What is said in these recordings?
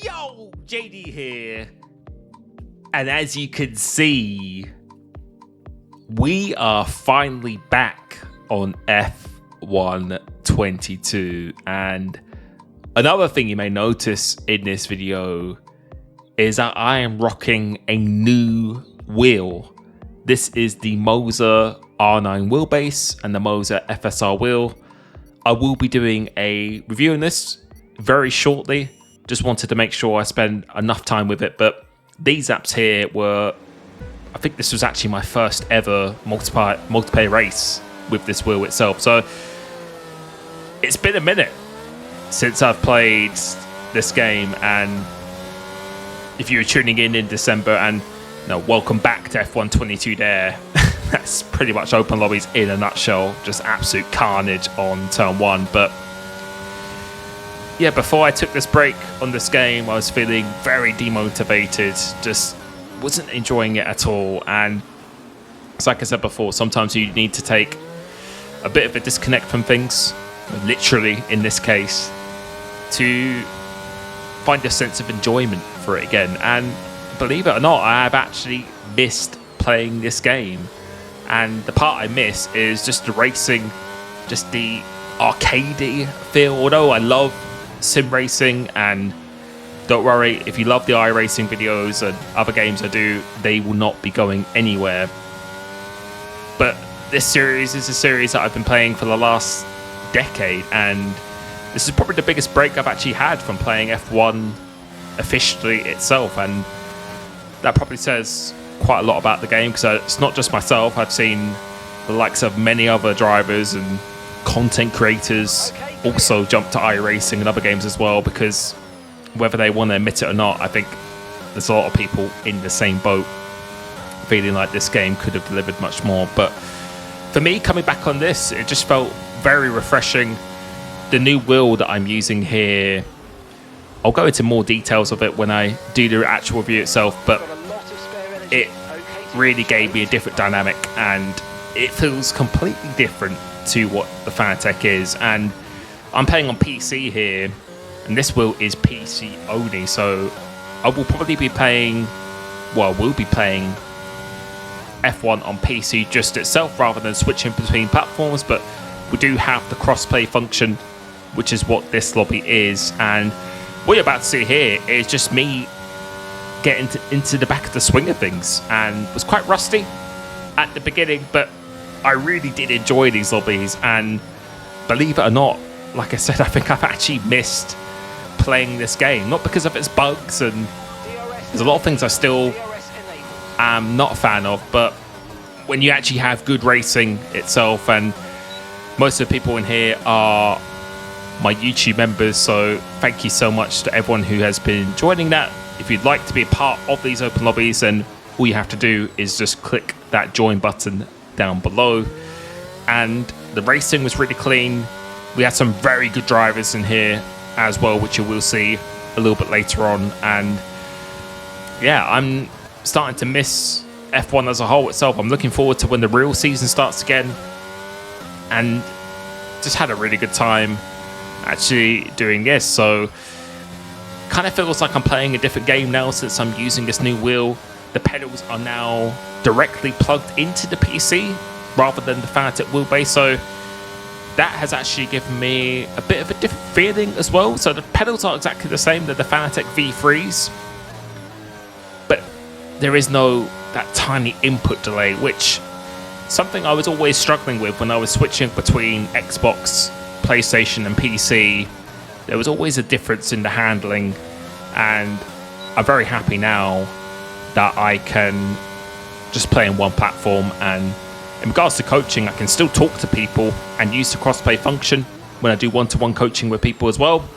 Yo, JD here. And as you can see, we are finally back on F1 22. And another thing you may notice in this video is that I am rocking a new wheel. This is the Moser R9 wheelbase and the Moser FSR wheel. I will be doing a review on this very shortly. Just wanted to make sure I spend enough time with it. But these apps here were, I think this was actually my first ever multiplayer race with this wheel itself. So it's been a minute since I've played this game, and if you were tuning in December, and welcome back to F1 22 there. That's pretty much open lobbies in a nutshell. Just absolute carnage on turn one. But yeah, before I took this break on this game, I was feeling very demotivated. Just wasn't enjoying it at all. And it's like I said before, sometimes you need to take a bit of a disconnect from things, literally in this case, to find a sense of enjoyment for it again. And believe it or not, I have actually missed playing this game. And the part I miss is just the racing, just the arcadey feel. Although I love sim racing, and don't worry, if you love the iRacing videos and other games I do, they will not be going anywhere. But this series is a series that I've been playing for the last decade, and this is probably the biggest break I've actually had from playing F1 officially itself. And that probably says quite a lot about the game, because it's not just myself. I've seen the likes of many other drivers and content creators also jump to iRacing and other games as well, because whether they want to admit it or not, I think there's a lot of people in the same boat feeling like this game could have delivered much more. But for me, coming back on this, it just felt very refreshing. The new wheel that I'm using here, I'll go into more details of it when I do the actual review itself, but it really gave me a different dynamic, and it feels completely different to what the Fanatec is. And I'm playing on PC here, and this wheel is PC only, so I will probably be playing, we'll be playing F1 on PC just itself rather than switching between platforms. But we do have the crossplay function, which is what this lobby is. And what you're about to see here is just me getting into the back of the swing of things, and was quite rusty at the beginning, but I really did enjoy these lobbies. And believe it or not, like I said, I think I've actually missed playing this game, not because of its bugs, and there's a lot of things I still am not a fan of, but when you actually have good racing itself, and most of the people in here are my YouTube members, so thank you so much to everyone who has been joining that. If you'd like to be a part of these open lobbies, then all you have to do is just click that join button down below. And the racing was really clean. We had some very good drivers in here as well, which you will see a little bit later on. And yeah, I'm starting to miss F1 as a whole itself. I'm looking forward to when the real season starts again, and just had a really good time actually doing this. So kind of feels like I'm playing a different game now since I'm using this new wheel. The pedals are now directly plugged into the PC rather than the Fanatec wheelbase, so that has actually given me a bit of a different feeling as well. So the pedals are exactly the same, they're the Fanatec V3s, but there is no that tiny input delay, which something I was always struggling with when I was switching between Xbox, PlayStation and PC. There was always a difference in the handling, and I'm very happy now that I can just play in one platform. And in regards to coaching, I can still talk to people and use the crossplay function when I do one-to-one coaching with people as well.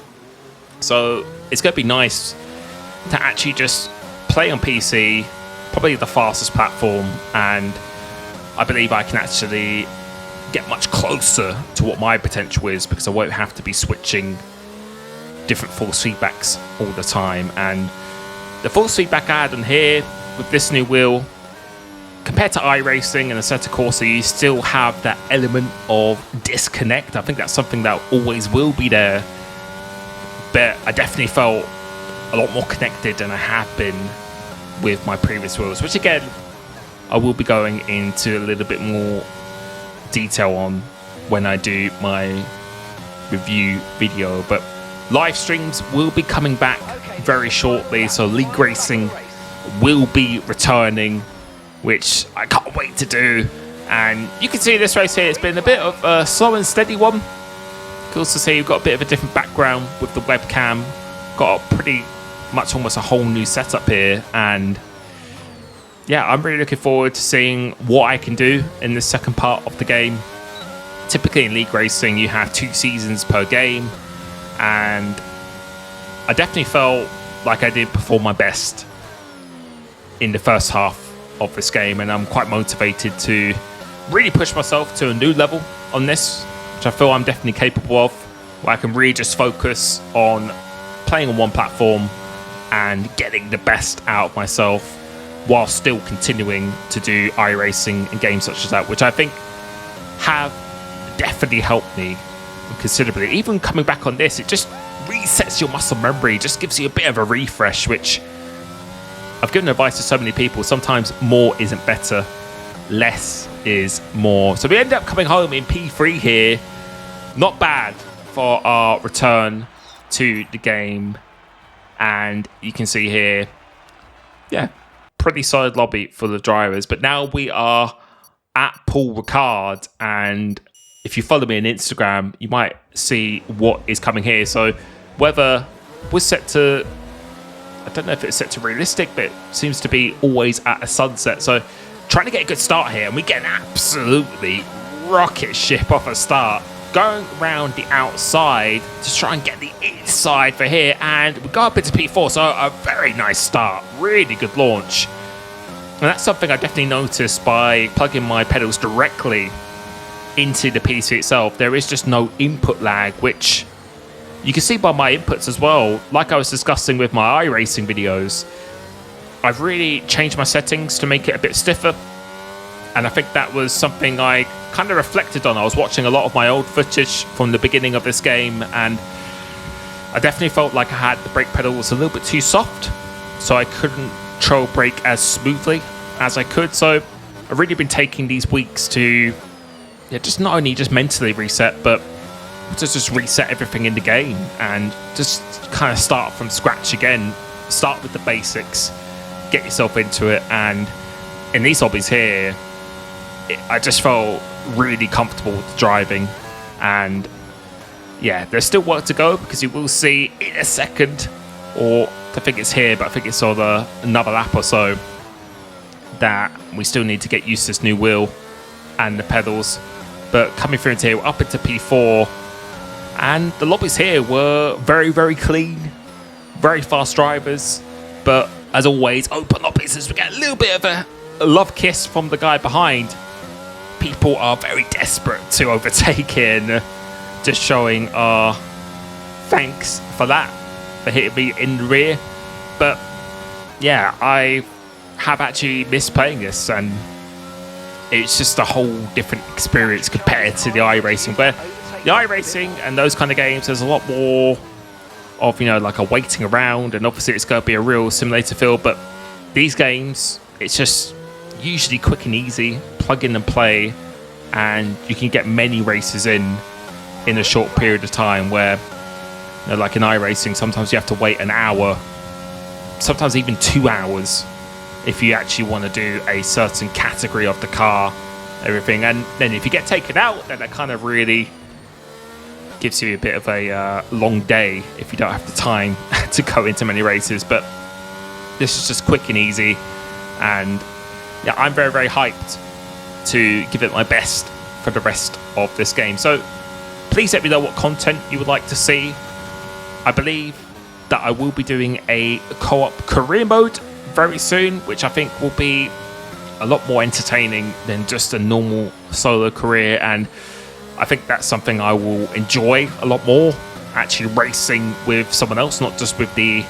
So it's going to be nice to actually just play on PC, probably the fastest platform, and I believe I can actually get much closer to what my potential is, because I won't have to be switching different force feedbacks all the time. And the force feedback I had on here with this new wheel, compared to iRacing and Assetto Corsa, you still have that element of disconnect. I think that's something that always will be there, but I definitely felt a lot more connected than I have been with my previous wheels, which again, I will be going into a little bit more detail on when I do my review video. But live streams will be coming back very shortly, so league racing will be returning, which I can't wait to do. And you can see this race here, it's been a bit of a slow and steady one. You can also see you've got a bit of a different background with the webcam. Got a pretty much almost a whole new setup here, and yeah, I'm really looking forward to seeing what I can do in the second part of the game. Typically in league racing, you have 2 seasons per game, and I definitely felt like I did perform my best in the first half of this game, and I'm quite motivated to really push myself to a new level on this, which I feel I'm definitely capable of, where I can really just focus on playing on one platform and getting the best out of myself while still continuing to do iRacing and games such as that, which I think have definitely helped me considerably. Even coming back on this, it just resets your muscle memory, just gives you a bit of a refresh, which I've given advice to so many people. Sometimes more isn't better, less is more. So we end up coming home in P3 here. Not bad for our return to the game. And you can see here, yeah, pretty solid lobby for the drivers. But now we are at Paul Ricard, and if you follow me on Instagram, you might see what is coming here. So weather was set to, I don't know if it's set to realistic, but it seems to be always at a sunset. So trying to get a good start here, and we get an absolutely rocket ship off a start. Going around the outside to try and get the inside for here, and we go up into P4, so a very nice start, really good launch. And that's something I definitely noticed by plugging my pedals directly into the PC itself. There is just no input lag, which you can see by my inputs as well. Like I was discussing with my iRacing videos, I've really changed my settings to make it a bit stiffer. And I think that was something I kind of reflected on. I was watching a lot of my old footage from the beginning of this game, and I definitely felt like I had the brake pedals a little bit too soft, so I couldn't control brake as smoothly as I could. So I've really been taking these weeks to just not only just mentally reset, but to just reset everything in the game and just kind of start from scratch again. Start with the basics, get yourself into it, and in these hobbies here, I just felt really comfortable with driving. And yeah, there's still work to go, because you will see in a second, or I think it's here, but I think it's on another lap or so, that we still need to get used to this new wheel and the pedals. But coming through into here, we're up into P4, and the lobbies here were very, very clean, very fast drivers, but as always, open lobbies as we get a little bit of a love kiss from the guy behind. People are very desperate to overtake him, just showing our thanks for that, for hitting me in the rear. But yeah, I have actually missed playing this, and it's just a whole different experience compared to the iRacing, where the iRacing and those kind of games, there's a lot more of, like a waiting around, and obviously it's going to be a real simulator feel. But these games, it's just usually quick and easy, plug in and play, and you can get many races in a short period of time, where like in iRacing, sometimes you have to wait an hour, sometimes even 2 hours, if you actually want to do a certain category of the car, everything. And then if you get taken out, then that kind of really gives you a bit of a long day if you don't have the time to go into many races. But this is just quick and easy, and yeah, I'm very, very hyped to give it my best for the rest of this game. So please let me know what content you would like to see. I believe that I will be doing a co-op career mode very soon, which I think will be a lot more entertaining than just a normal solo career, and I think that's something I will enjoy a lot more, actually racing with someone else, not just with the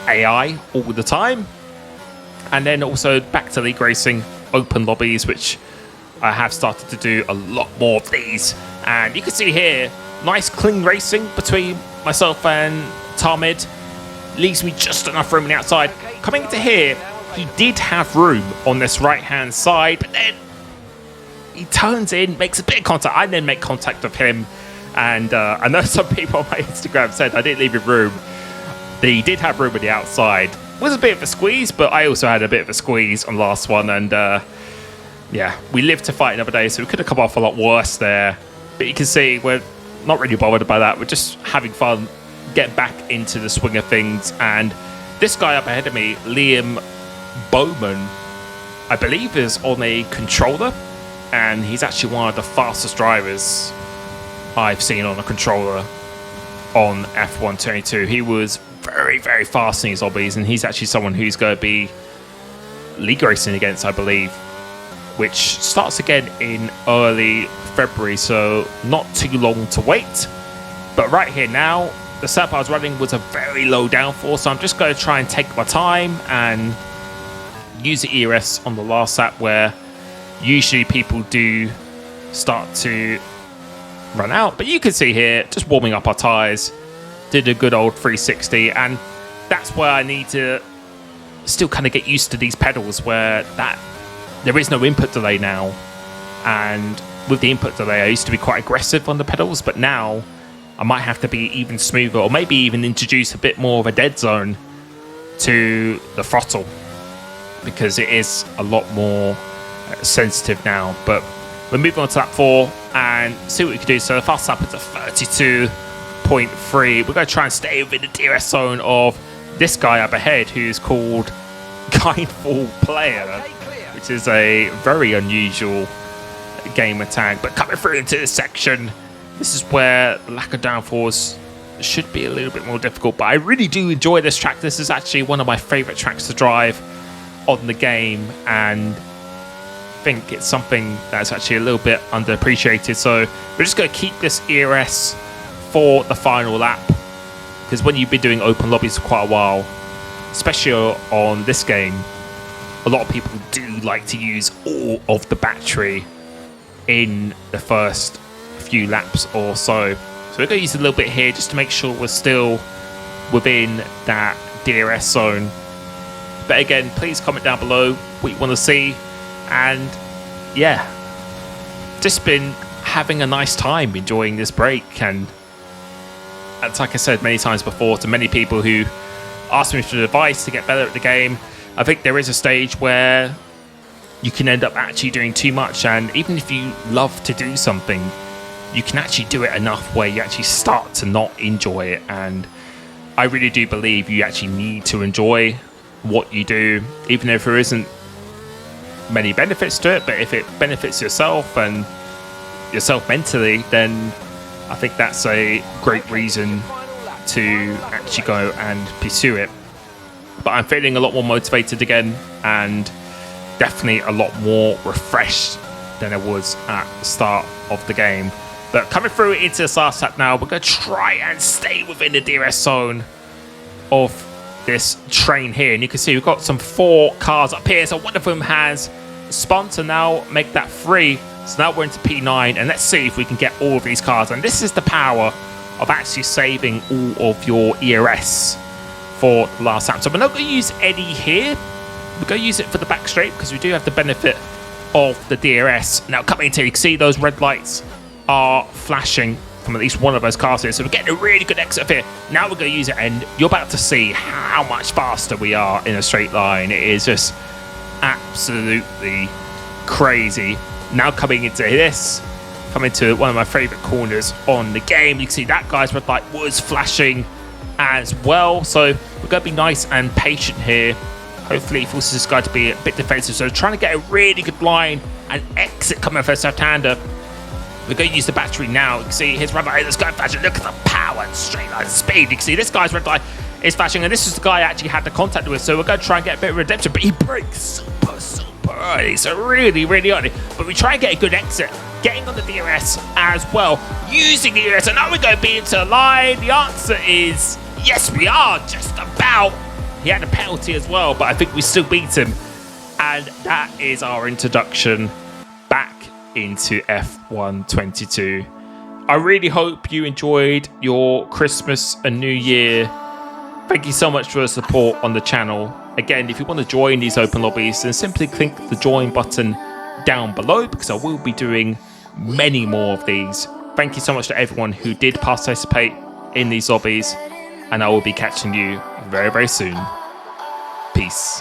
AI all the time. And then also back to league racing, open lobbies, which I have started to do a lot more of these. And you can see here, nice clean racing between myself and Tamid. leaves me just enough room on the outside. Coming into here, he did have room on this right-hand side, but then he turns in, makes a bit of contact. I then make contact with him, and I know some people on my Instagram said I didn't leave him room. He did have room on the outside. It was a bit of a squeeze, but I also had a bit of a squeeze on the last one, and yeah, we lived to fight another day, so we could have come off a lot worse there. But you can see we're not really bothered by that. We're just having fun, getting back into the swing of things. And this guy up ahead of me, Liam Bowman, I believe is on a controller, and he's actually one of the fastest drivers I've seen on a controller on F1 22. He was very, very fast in his hobbies, and he's actually someone who's going to be league racing against, I believe, which starts again in early February, so not too long to wait. But right here now, the setup I was running was a very low downforce, so I'm just going to try and take my time and use the ERS on the last lap, where usually people do start to run out. But you can see here, just warming up our tyres, did a good old 360, and that's where I need to still kind of get used to these pedals, where there is no input delay now. And with the input delay, I used to be quite aggressive on the pedals, but now I might have to be even smoother, or maybe even introduce a bit more of a dead zone to the throttle, because it is a lot more sensitive now. But we're moving on to lap 4 and see what we can do. So the fast lap is at 32.3. We're going to try and stay within the DRS zone of this guy up ahead, who's called Kindful Player, which is a very unusual gamer tag. But coming through into this section, this is where the lack of downforce should be a little bit more difficult, but I really do enjoy this track. This is actually one of my favorite tracks to drive on the game, and I think it's something that's actually a little bit underappreciated. So we're just going to keep this ERS for the final lap, because when you've been doing open lobbies for quite a while, especially on this game, a lot of people do like to use all of the battery in the first few laps or so. So we're going to use a little bit here just to make sure we're still within that DRS zone. But again, please comment down below what you want to see. And yeah, just been having a nice time enjoying this break. And it's like I said many times before to many people who ask me for advice to get better at the game, I think there is a stage where you can end up actually doing too much. And even if you love to do something, you can actually do it enough where you actually start to not enjoy it. And I really do believe you actually need to enjoy what you do, even if there isn't many benefits to it. But if it benefits yourself and yourself mentally, then I think that's a great reason to actually go and pursue it. But I'm feeling a lot more motivated again, and definitely a lot more refreshed than I was at the start of the game. But coming through into this last lap now, we're going to try and stay within the DRS zone of this train here. And you can see we've got some 4 cars up here. So one of them has spun to now make that 3. So now we're into P9. And let's see if we can get all of these cars. And this is the power of actually saving all of your ERS for the last lap. So we're not going to use any here. We're going to use it for the back straight, because we do have the benefit of the DRS. Now coming into, you can see those red lights are flashing from at least one of those cars here. So we're getting a really good exit here. Now we're going to use it, and you're about to see how much faster we are in a straight line. It is just absolutely crazy. Now coming into this, coming to one of my favorite corners on the game, you can see that guy's red light was flashing as well. So we're going to be nice and patient here. Hopefully it forces this guy to be a bit defensive. So trying to get a really good line and exit coming for left-hander. We're going to use the battery now. You can see his red light is going flashing. Look at the power and straight line speed. You can see this guy's red light is flashing, and this is the guy I actually had the contact with. So we're going to try and get a bit of redemption, but he breaks super early. So really, really early. But we try and get a good exit, getting on the DRS as well, using the DRS. And now we're going to be into the line. The answer is yes, we are just about. He had a penalty as well, but I think we still beat him. And that is our introduction back into F1 22. I really hope you enjoyed your Christmas and New Year Thank you so much for your support on the channel. Again, if you want to join these open lobbies, then simply click the join button down below, because I will be doing many more of these. Thank you so much to everyone who did participate in these lobbies, and I will be catching you very, very soon. Peace.